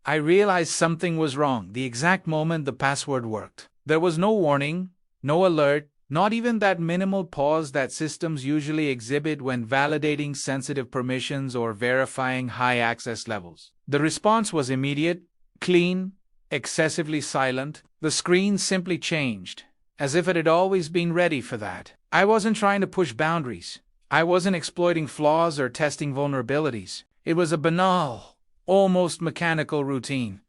I realized something was wrong the exact moment the password worked. There was no warning, no alert, not even that minimal pause that systems usually exhibit when validating sensitive permissions or verifying high access levels. The response was immediate, clean, excessively silent. The screen simply changed, as if it had always been ready for that. I wasn't trying to push boundaries. I wasn't exploiting flaws or testing vulnerabilities. It was a banal, almost mechanical routine,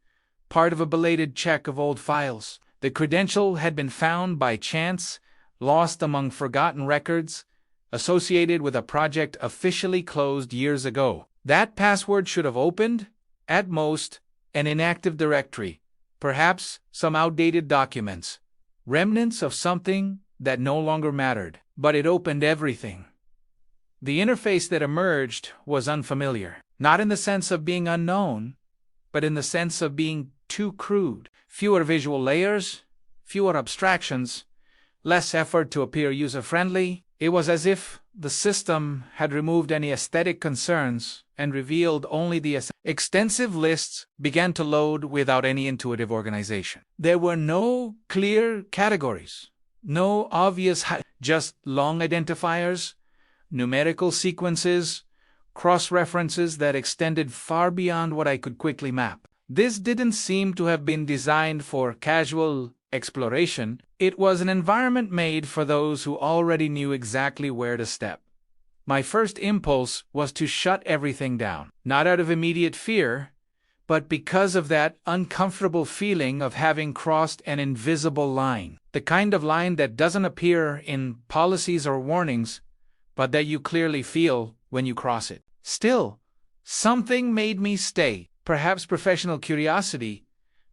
part of a belated check of old files. The credential had been found by chance, lost among forgotten records, associated with a project officially closed years ago. That password should have opened, at most, an inactive directory, perhaps some outdated documents, remnants of something that no longer mattered. But it opened everything. The interface that emerged was unfamiliar, not in the sense of being unknown, but in the sense of being too crude. Fewer visual layers, fewer abstractions, less effort to appear user-friendly. It was as if the system had removed any aesthetic concerns and revealed only the essential. Extensive lists began to load without any intuitive organization. There were no clear categories, no obvious just long identifiers, numerical sequences, cross-references that extended far beyond what I could quickly map. This didn't seem to have been designed for casual exploration. It was an environment made for those who already knew exactly where to step. My first impulse was to shut everything down, not out of immediate fear, but because of that uncomfortable feeling of having crossed an invisible line. The kind of line that doesn't appear in policies or warnings, but that you clearly feel when you cross it. Still, something made me stay. Perhaps professional curiosity,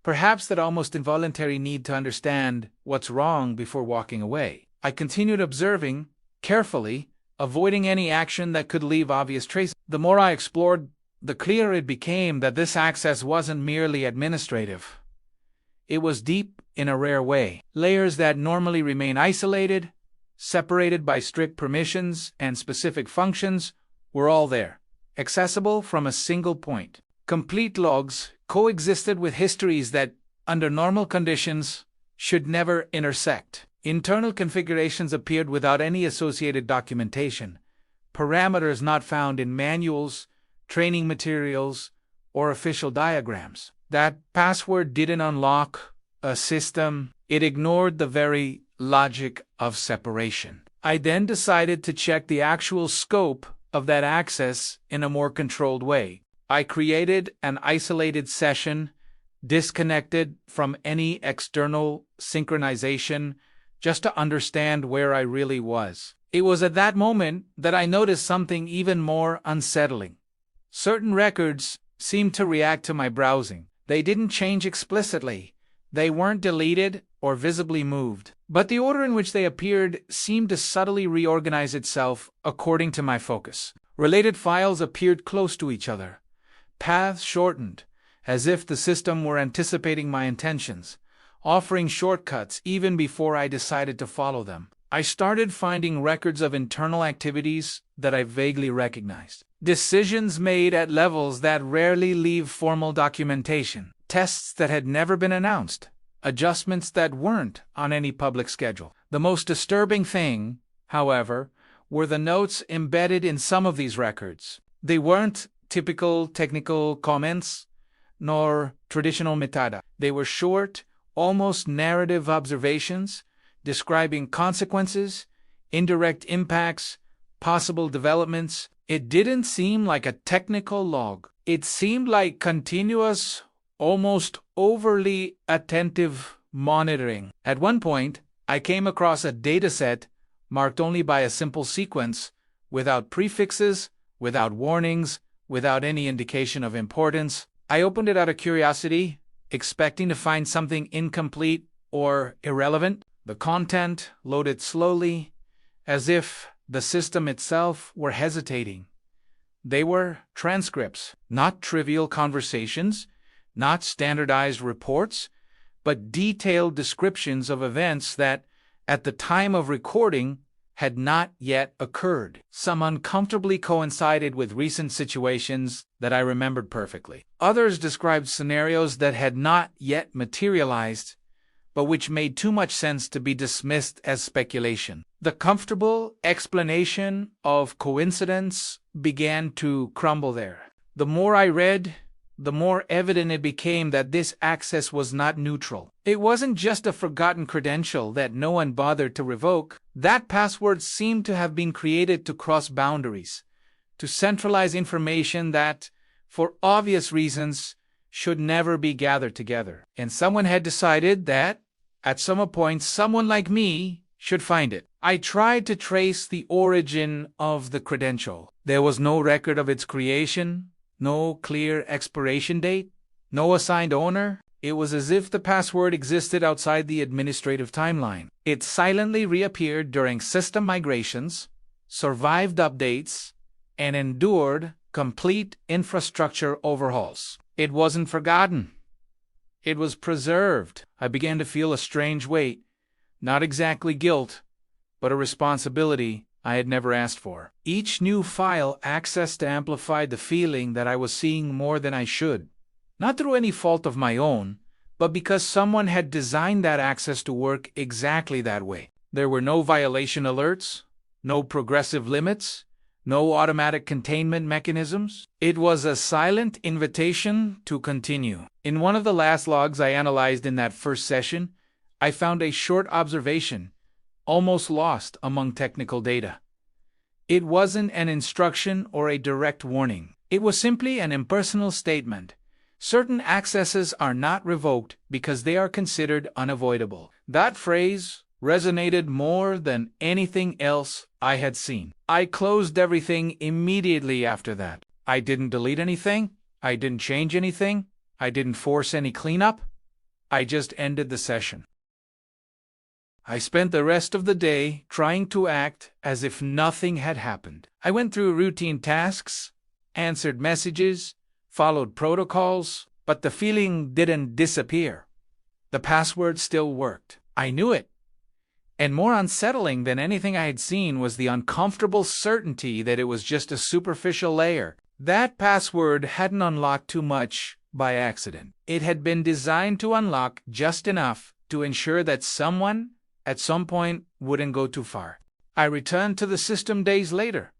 perhaps that almost involuntary need to understand what's wrong before walking away. I continued observing, carefully, avoiding any action that could leave obvious traces. The more I explored, the clearer it became that this access wasn't merely administrative. It was deep in a rare way. Layers that normally remain isolated, separated by strict permissions and specific functions, were all there, accessible from a single point. Complete logs coexisted with histories that, under normal conditions, should never intersect. Internal configurations appeared without any associated documentation, parameters not found in manuals, training materials, or official diagrams. That password didn't unlock a system. It ignored the very logic of separation. I then decided to check the actual scope of that access in a more controlled way. I created an isolated session, disconnected from any external synchronization, just to understand where I really was. It was at that moment that I noticed something even more unsettling. Certain records seemed to react to my browsing. They didn't change explicitly. They weren't deleted or visibly moved. But the order in which they appeared seemed to subtly reorganize itself according to my focus. Related files appeared close to each other. Paths shortened, as if the system were anticipating my intentions, offering shortcuts even before I decided to follow them. I started finding records of internal activities that I vaguely recognized. Decisions made at levels that rarely leave formal documentation. Tests that had never been announced. Adjustments that weren't on any public schedule. The most disturbing thing, however, were the notes embedded in some of these records. They weren't typical technical comments, nor traditional metadata. They were short, almost narrative observations, describing consequences, indirect impacts, possible developments. It didn't seem like a technical log. It seemed like continuous, almost overly attentive monitoring. At one point, I came across a dataset marked only by a simple sequence, without prefixes, without warnings, without any indication of importance. I opened it out of curiosity, expecting to find something incomplete or irrelevant. The content loaded slowly, as if the system itself were hesitating. They were transcripts, not trivial conversations, not standardized reports, but detailed descriptions of events that, at the time of recording, had not yet occurred. Some uncomfortably coincided with recent situations that I remembered perfectly. Others described scenarios that had not yet materialized, but which made too much sense to be dismissed as speculation. The comfortable explanation of coincidence began to crumble there. The more I read, the more evident it became that this access was not neutral. It wasn't just a forgotten credential that no one bothered to revoke. That password seemed to have been created to cross boundaries, to centralize information that, for obvious reasons, should never be gathered together. And someone had decided that, at some point, someone like me should find it. I tried to trace the origin of the credential. There was no record of its creation, no clear expiration date, no assigned owner. It was as if the password existed outside the administrative timeline. It silently reappeared during system migrations, survived updates, and endured complete infrastructure overhauls. It wasn't forgotten. It was preserved. I began to feel a strange weight, not exactly guilt, but a responsibility I had never asked for. Each new file accessed amplified the feeling that I was seeing more than I should, not through any fault of my own, but because someone had designed that access to work exactly that way. There were no violation alerts, no progressive limits, no automatic containment mechanisms. It was a silent invitation to continue. In one of the last logs I analyzed in that first session, I found a short observation, almost lost among technical data. It wasn't an instruction or a direct warning. It was simply an impersonal statement. Certain accesses are not revoked because they are considered unavoidable. That phrase resonated more than anything else I had seen. I closed everything immediately after that. I didn't delete anything. I didn't change anything. I didn't force any cleanup. I just ended the session. I spent the rest of the day trying to act as if nothing had happened. I went through routine tasks, answered messages, followed protocols, but the feeling didn't disappear. The password still worked. I knew it. And more unsettling than anything I had seen was the uncomfortable certainty that it was just a superficial layer. That password hadn't unlocked too much by accident. It had been designed to unlock just enough to ensure that someone, at some point, wouldn't go too far. I returned to the system days later,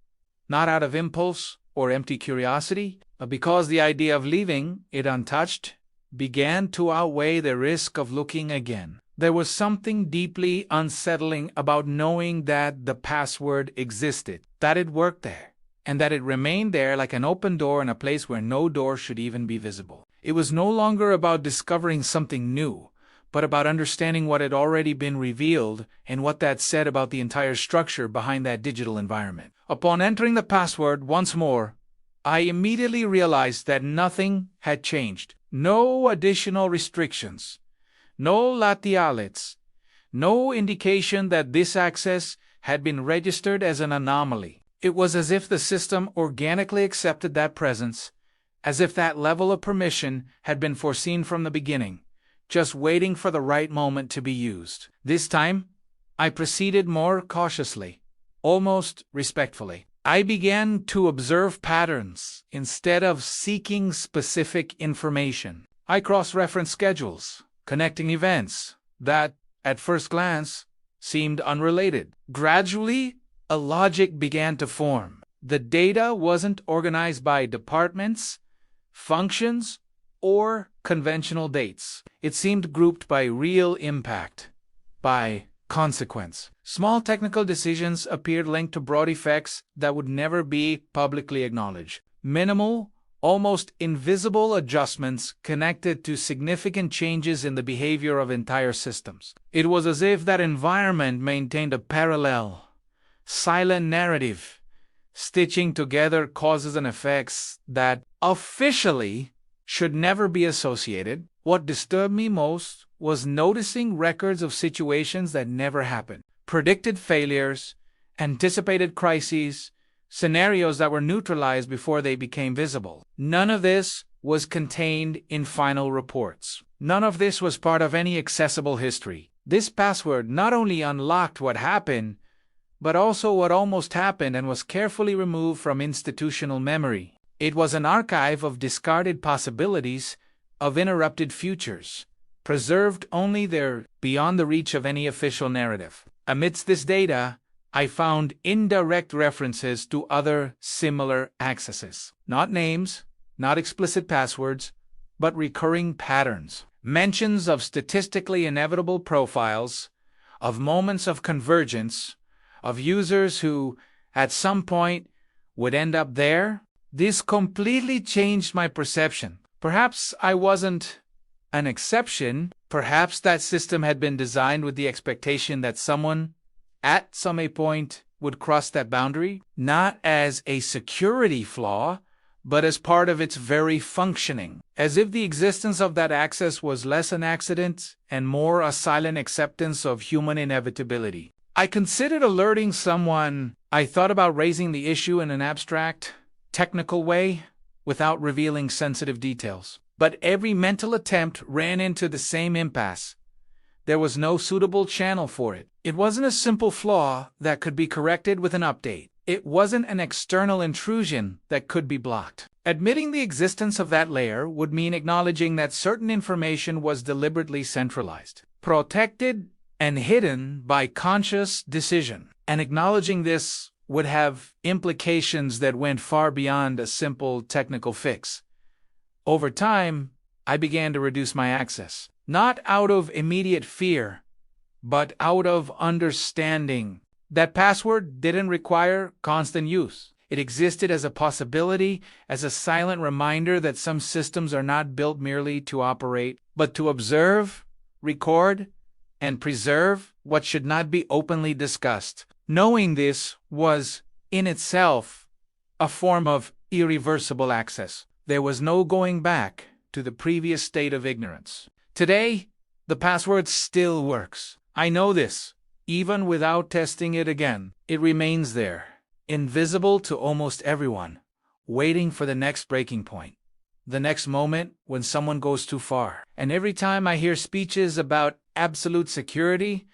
not out of impulse or empty curiosity, but because the idea of leaving it untouched began to outweigh the risk of looking again. There was something deeply unsettling about knowing that the password existed, that it worked there, and that it remained there like an open door in a place where no door should even be visible. It was no longer about discovering something new, but about understanding what had already been revealed and what that said about the entire structure behind that digital environment. Upon entering the password once more, I immediately realized that nothing had changed. No additional restrictions, no laterales, no indication that this access had been registered as an anomaly. It was as if the system organically accepted that presence, as if that level of permission had been foreseen from the beginning, just waiting for the right moment to be used. This time, I proceeded more cautiously, almost respectfully. I began to observe patterns instead of seeking specific information. I cross-referenced schedules, connecting events that, at first glance, seemed unrelated. Gradually, a logic began to form. The data wasn't organized by departments, functions, or conventional dates. It seemed grouped by real impact, by consequence. Small technical decisions appeared linked to broad effects that would never be publicly acknowledged. Minimal, almost invisible adjustments connected to significant changes in the behavior of entire systems. It was as if that environment maintained a parallel, silent narrative, stitching together causes and effects that officially should never be associated. What disturbed me most was noticing records of situations that never happened. Predicted failures, anticipated crises, scenarios that were neutralized before they became visible. None of this was contained in final reports. None of this was part of any accessible history. This password not only unlocked what happened, but also what almost happened and was carefully removed from institutional memory. It was an archive of discarded possibilities, of interrupted futures, preserved only there beyond the reach of any official narrative. Amidst this data, I found indirect references to other similar accesses. Not names, not explicit passwords, but recurring patterns. Mentions of statistically inevitable profiles, of moments of convergence, of users who, at some point, would end up there. This completely changed my perception. Perhaps I wasn't an exception. Perhaps that system had been designed with the expectation that someone, at some point, would cross that boundary, not as a security flaw, but as part of its very functioning, as if the existence of that access was less an accident and more a silent acceptance of human inevitability. I considered alerting someone. I thought about raising the issue in an abstract, technical way, without revealing sensitive details. But every mental attempt ran into the same impasse. There was no suitable channel for it. It wasn't a simple flaw that could be corrected with an update. It wasn't an external intrusion that could be blocked. Admitting the existence of that layer would mean acknowledging that certain information was deliberately centralized, protected, and hidden by conscious decision. And acknowledging this would have implications that went far beyond a simple technical fix. Over time, I began to reduce my access, not out of immediate fear, but out of understanding. That password didn't require constant use. It existed as a possibility, as a silent reminder that some systems are not built merely to operate, but to observe, record, and preserve what should not be openly discussed. Knowing this was, in itself, a form of irreversible access. There was no going back to the previous state of ignorance. Today, the password still works. I know this. Even without testing it again, it remains there, invisible to almost everyone, waiting for the next breaking point, the next moment when someone goes too far. And every time I hear speeches about absolute security,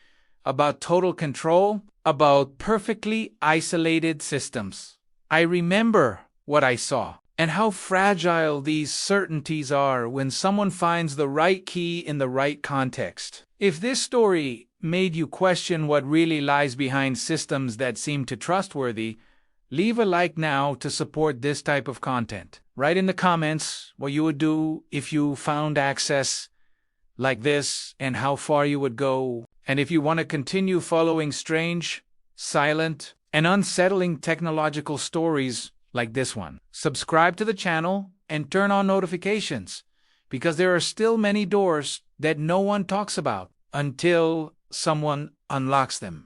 about total control, about perfectly isolated systems, I remember what I saw and how fragile these certainties are when someone finds the right key in the right context. If this story made you question what really lies behind systems that seem too trustworthy, leave a like now to support this type of content. Write in the comments what you would do if you found access like this and how far you would go. And if you want to continue following strange, silent, and unsettling technological stories like this one, subscribe to the channel and turn on notifications, because there are still many doors that no one talks about until someone unlocks them.